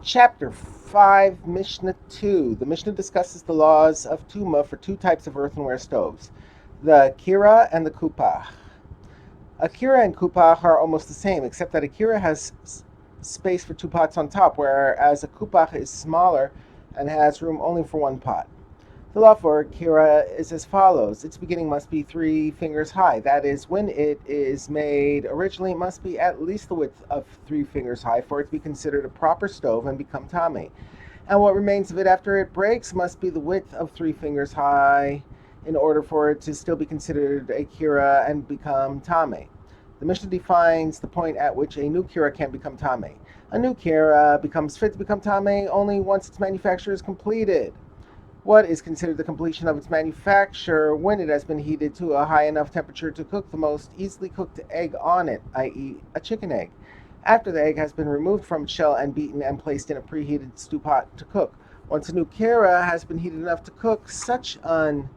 Chapter 5, Mishnah 2. The Mishnah discusses the laws of Tuma for two types of earthenware stoves, the Kira and the Kupach. A Kira and Kupach are almost the same, except that a Kira has space for two pots on top, whereas a Kupach is smaller and has room only for one pot. The law for Kira is as follows. Its beginning must be 3 fingers high. That is, when it is made originally, it must be at least the width of 3 fingers high for it to be considered a proper stove and become tame. And what remains of it after it breaks must be the width of 3 fingers high in order for it to still be considered a Kira and become tame. The Mishnah defines the point at which a new Kira can become tame. A new Kira becomes fit to become tame only once its manufacture is completed. What is considered the completion of its manufacture when it has been heated to a high enough temperature to cook the most easily cooked egg on it, i.e., a chicken egg, after the egg has been removed from its shell and beaten and placed in a preheated stew pot to cook. Once a new kera has been heated enough to cook such an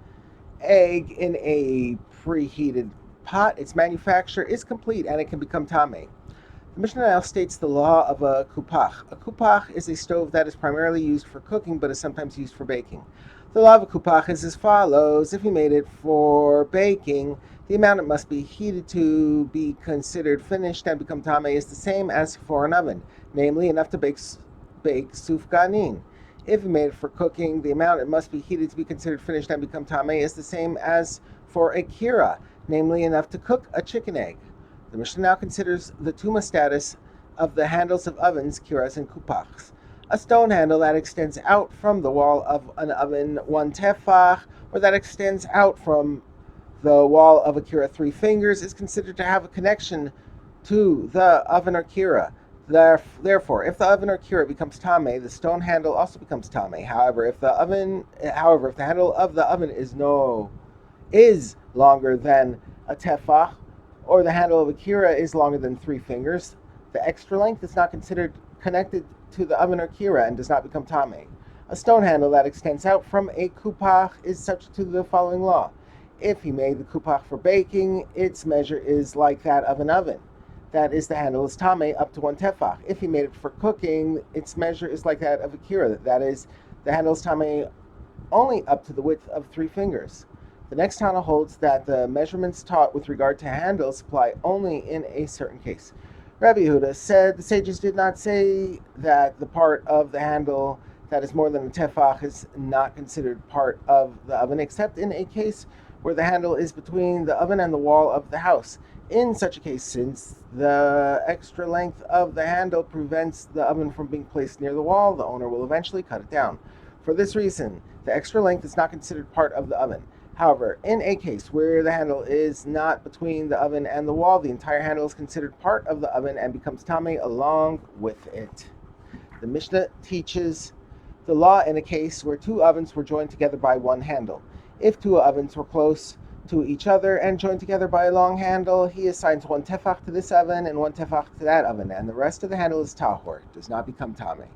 egg in a preheated pot, its manufacture is complete and it can become tame. The Mishnah now states the law of a kupach. A kupach is a stove that is primarily used for cooking but is sometimes used for baking. The law of a kupach is as follows. If you made it for baking, the amount it must be heated to be considered finished and become tame is the same as for an oven, namely enough to bake sufganin. If you made it for cooking, the amount it must be heated to be considered finished and become tame is the same as for a kira, namely enough to cook a chicken egg. The Mishnah now considers the tuma status of the handles of ovens, kiras, and kupachs. A stone handle that extends out from the wall of an oven 1 tefach, or that extends out from the wall of a kira 3 fingers, is considered to have a connection to the oven or kira. Therefore, if the oven or kira becomes tame, the stone handle also becomes tame. However, if the handle of the oven is longer than a tefach, or the handle of a kira is longer than 3 fingers, the extra length is not considered connected to the oven or kira and does not become tame. A stone handle that extends out from a kupach is subject to the following law. If he made the kupach for baking, its measure is like that of an oven. That is, the handle is tame up to 1 tefach. If he made it for cooking, its measure is like that of a kira. That is, the handle is tame only up to the width of 3 fingers. The next Tana holds that the measurements taught with regard to handles apply only in a certain case. Rabbi Yehuda said the sages did not say that the part of the handle that is more than a tefach is not considered part of the oven, except in a case where the handle is between the oven and the wall of the house. In such a case, since the extra length of the handle prevents the oven from being placed near the wall, the owner will eventually cut it down. For this reason, the extra length is not considered part of the oven. However, in a case where the handle is not between the oven and the wall, the entire handle is considered part of the oven and becomes tame along with it. The Mishnah teaches the law in a case where 2 ovens were joined together by 1 handle. If 2 ovens were close to each other and joined together by a long handle, he assigns 1 tefach to this oven and 1 tefach to that oven, and the rest of the handle is tahor, does not become tame.